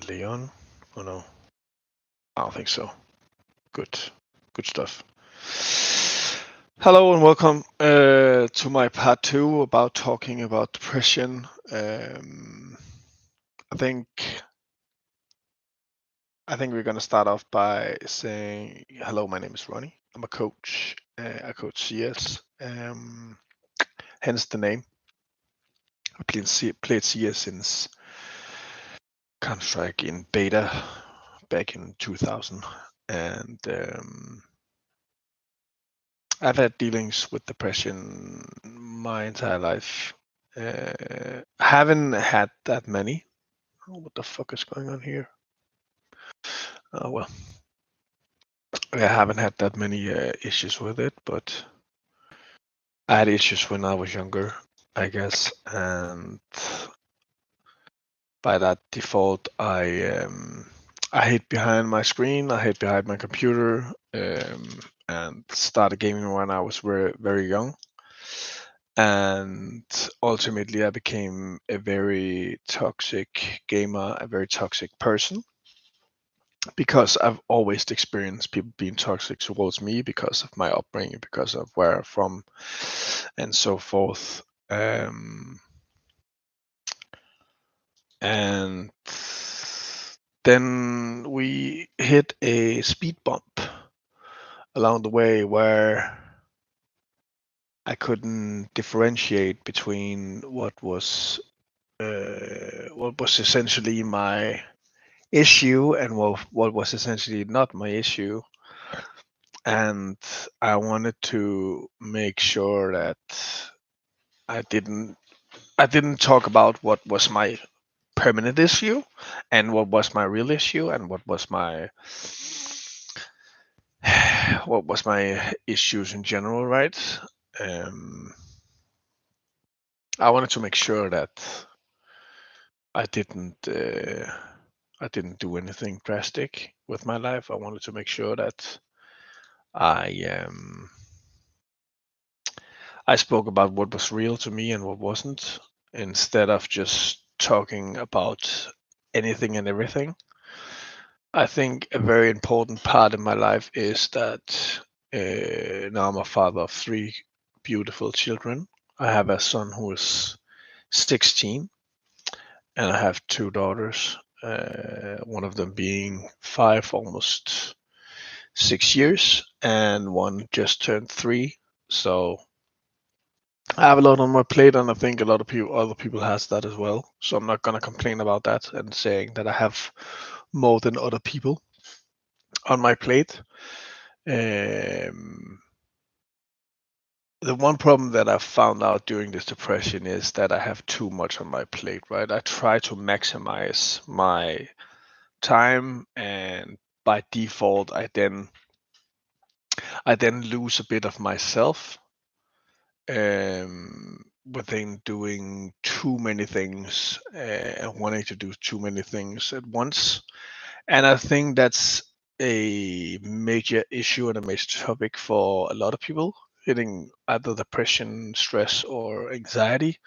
delay on? Oh no, I don't think so. Good stuff. Hello and welcome to my part 2 about talking about depression. I think we're gonna start off by saying hello. My name is Ronnie. I'm a coach. I coach CS. Hence the name. I played CS since Counterstrike in beta back in 2000, and I've had dealings with depression my entire life. Haven't had that many. Oh, what the fuck is going on here? Oh well, I haven't had that many issues with it, but I had issues when I was younger, I guess, and by that default, I hid behind my screen, I hid behind my computer, and started gaming when I was very, very young. And ultimately, I became a very toxic gamer, a very toxic person, because I've always experienced people being toxic towards me because of my upbringing, because of where I'm from, and so forth. And then we hit a speed bump along the way where I couldn't differentiate between what was essentially my issue and what was essentially not my issue. And I wanted to make sure that I didn't talk about what was my permanent issue and what was my real issue and what was my issues in general, right? I wanted to make sure that I didn't do anything drastic with my life. I wanted to make sure that I spoke about what was real to me and what wasn't, instead of just talking about anything and everything. I think a very important part in my life is that now I'm a father of 3 beautiful children. I have a son who is 16, and I have 2 daughters. One of them being 5, almost 6 years, and one just turned 3. So I have a lot on my plate, and I think a lot of other people has that as well. So I'm not gonna complain about that and saying that I have more than other people on my plate. The one problem that I've found out during this depression is that I have too much on my plate, right? I try to maximize my time, and by default, I then lose a bit of myself within doing too many things and wanting to do too many things at once. And I think that's a major issue and a major topic for a lot of people hitting either depression, stress, or anxiety.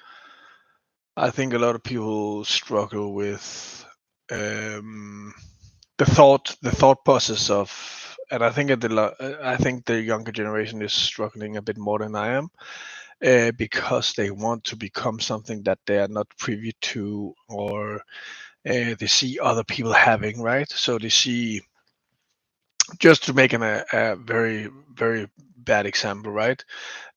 I think a lot of people struggle with the thought process of, and I think I think the younger generation is struggling a bit more than I am, because they want to become something that they are not privy to, or they see other people having, right? So they see, just to make a very, very bad example, right?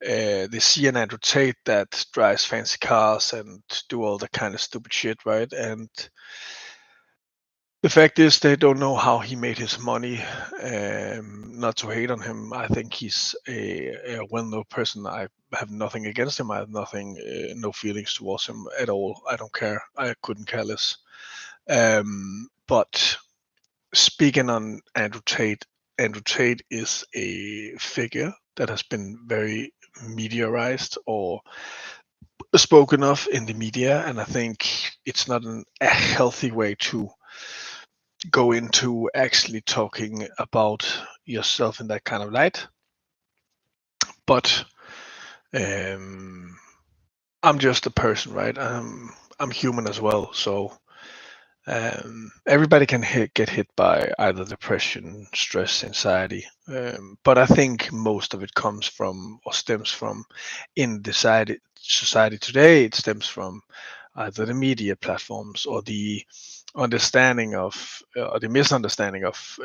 They see an Andrew Tate that drives fancy cars and do all the kind of stupid shit, right? And the fact is, they don't know how he made his money. Not to hate on him, I think he's a well-known person. I have nothing against him. I have nothing, no feelings towards him at all. I don't care. I couldn't care less. But speaking on Andrew Tate is a figure that has been very mediarized or spoken of in the media, and I think it's not a healthy way to go into actually talking about yourself in that kind of light. But I'm just a person, right? I'm human as well, so Everybody can get hit by either depression, stress, anxiety, but I think most of it comes from or stems from in the society today. It stems from either the media platforms or the understanding of or the misunderstanding of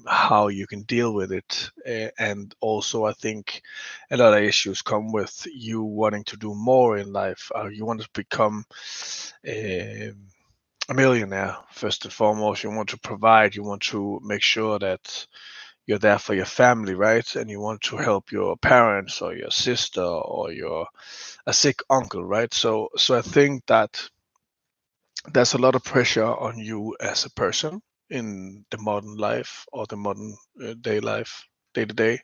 how you can deal with it, and also I think a lot of issues come with you wanting to do more in life. You want to become a millionaire first and foremost. You want to provide, you want to make sure that you're there for your family, right? And you want to help your parents or your sister or your a sick uncle, right? So I think that there's a lot of pressure on you as a person in the modern life or the modern day to day.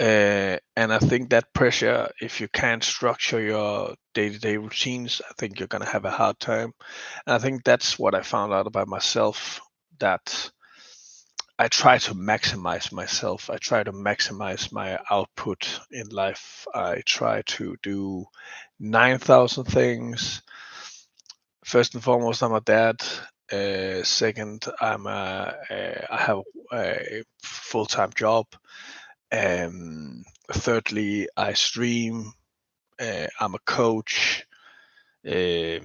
And I think that pressure, if you can't structure your day to day routines, I think you're going to have a hard time. And I think that's what I found out about myself, that I try to maximize myself. I try to maximize my output in life. I try to do 9,000 things. First and foremost, I'm a dad. Second, I have a full time job. Thirdly, I stream. I'm a coach. I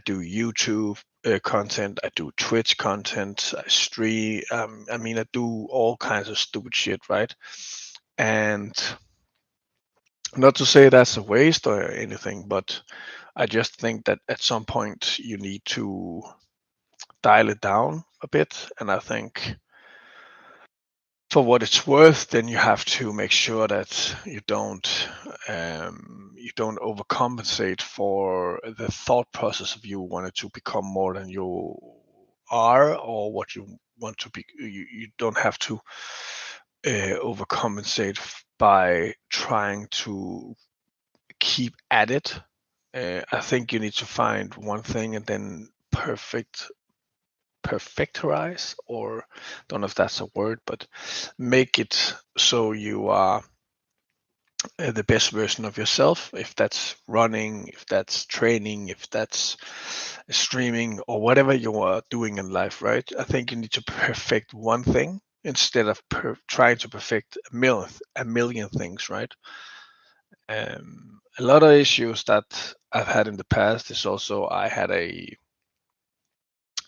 do YouTube content. I do Twitch content. I stream. I mean, I do all kinds of stupid shit, right? And not to say that's a waste or anything, but I just think that at some point you need to dial it down a bit. And I think for what it's worth, then you have to make sure that you don't overcompensate for the thought process of you wanting to become more than you are or what you want to be. You don't have to overcompensate by trying to keep at it. I think you need to find one thing and then perfectorize, or don't know if that's a word, but make it so you are the best version of yourself. If that's running, if that's training, if that's streaming, or whatever you are doing in life, right? I think you need to perfect one thing instead of trying to perfect a million things, right? A lot of issues that I've had in the past is also I had a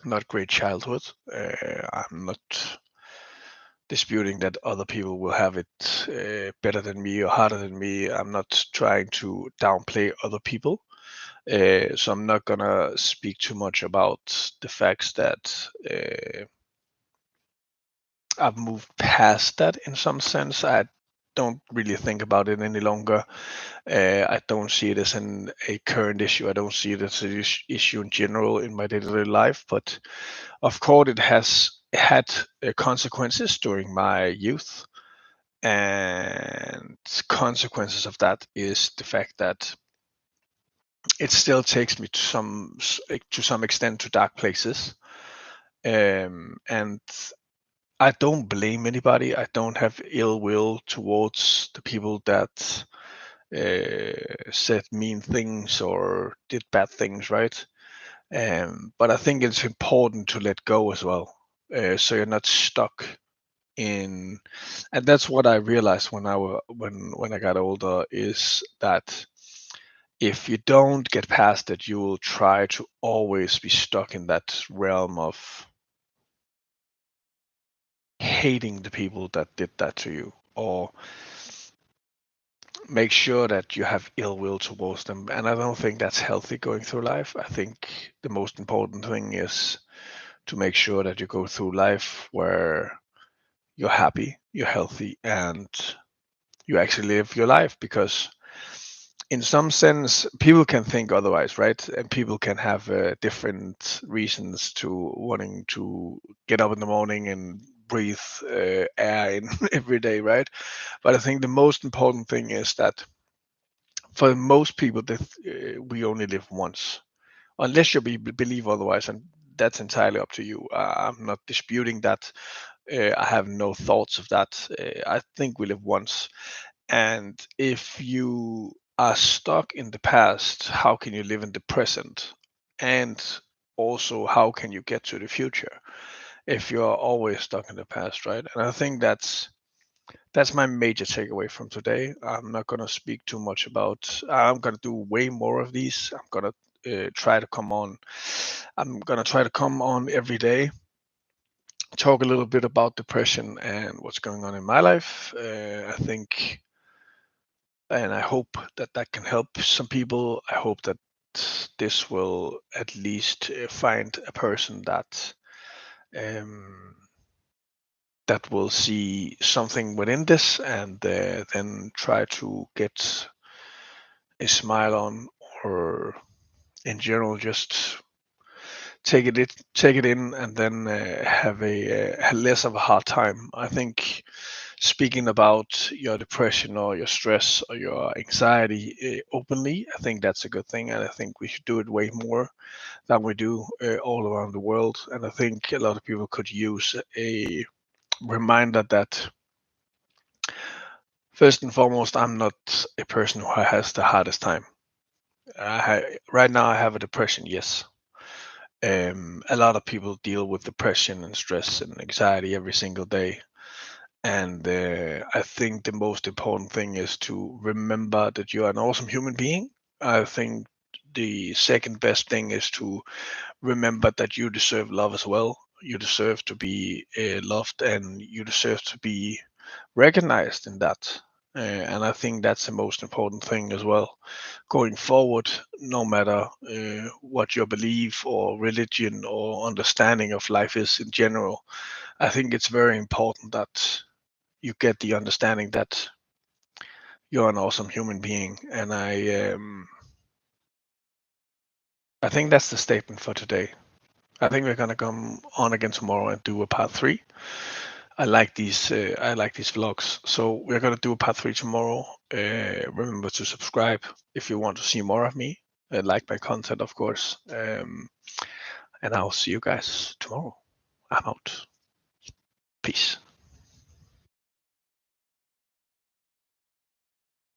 not great childhood. I'm not disputing that other people will have it better than me or harder than me. I'm not trying to downplay other people. So I'm not gonna speak too much about the facts that I've moved past that in some sense. I don't really think about it any longer. I don't see it as a current issue. I don't see it as an issue in general in my day-to-day life. But of course, it has had consequences during my youth, and consequences of that is the fact that it still takes me to some extent to dark places. And I don't blame anybody. I don't have ill will towards the people that said mean things or did bad things, right? But I think it's important to let go as well, so you're not stuck in. And that's what I realized when I got older, is that if you don't get past it, you will try to always be stuck in that realm of hating the people that did that to you, or make sure that you have ill will towards them. And I don't think that's healthy going through life. I think the most important thing is to make sure that you go through life where you're happy, you're healthy, and you actually live your life. Because in some sense, people can think otherwise, right? And people can have different reasons to wanting to get up in the morning and breathe air in every day, right? But I think the most important thing is that for most people, that we only live once, unless you believe otherwise, and that's entirely up to you. I'm not disputing that. I have no thoughts of that. I think we live once, and if you are stuck in the past, how can you live in the present? And also how can you get to the future if you're always stuck in the past, right? And I think that's my major takeaway from today. I'm not going to speak too much about. I'm going to do way more of these. I'm going to try to come on. I'm going to try to come on every day, talk a little bit about depression and what's going on in my life. I think, and I hope that that can help some people. I hope that this will at least find a person that um, that will see something within this and then try to get a smile on, or in general just take it in and then have a less of a hard time. I think speaking about your depression or your stress or your anxiety openly, I think that's a good thing, and I think we should do it way more than we do all around the world. And I think a lot of people could use a reminder that first and foremost, I'm not a person who has the hardest time. Right now, I have a depression, yes. A lot of people deal with depression and stress and anxiety every single day. And I think the most important thing is to remember that you are an awesome human being. I think the second best thing is to remember that you deserve love as well. You deserve to be loved, and you deserve to be recognized in that. And I think that's the most important thing as well. Going forward, no matter what your belief or religion or understanding of life is in general, I think it's very important that you get the understanding that you're an awesome human being. And I think that's the statement for today. I think we're gonna come on again tomorrow and do a part 3. I like these. I like these vlogs. So we're gonna do a part 3 tomorrow. Remember to subscribe if you want to see more of me. Like my content, of course. And I'll see you guys tomorrow. I'm out. Peace.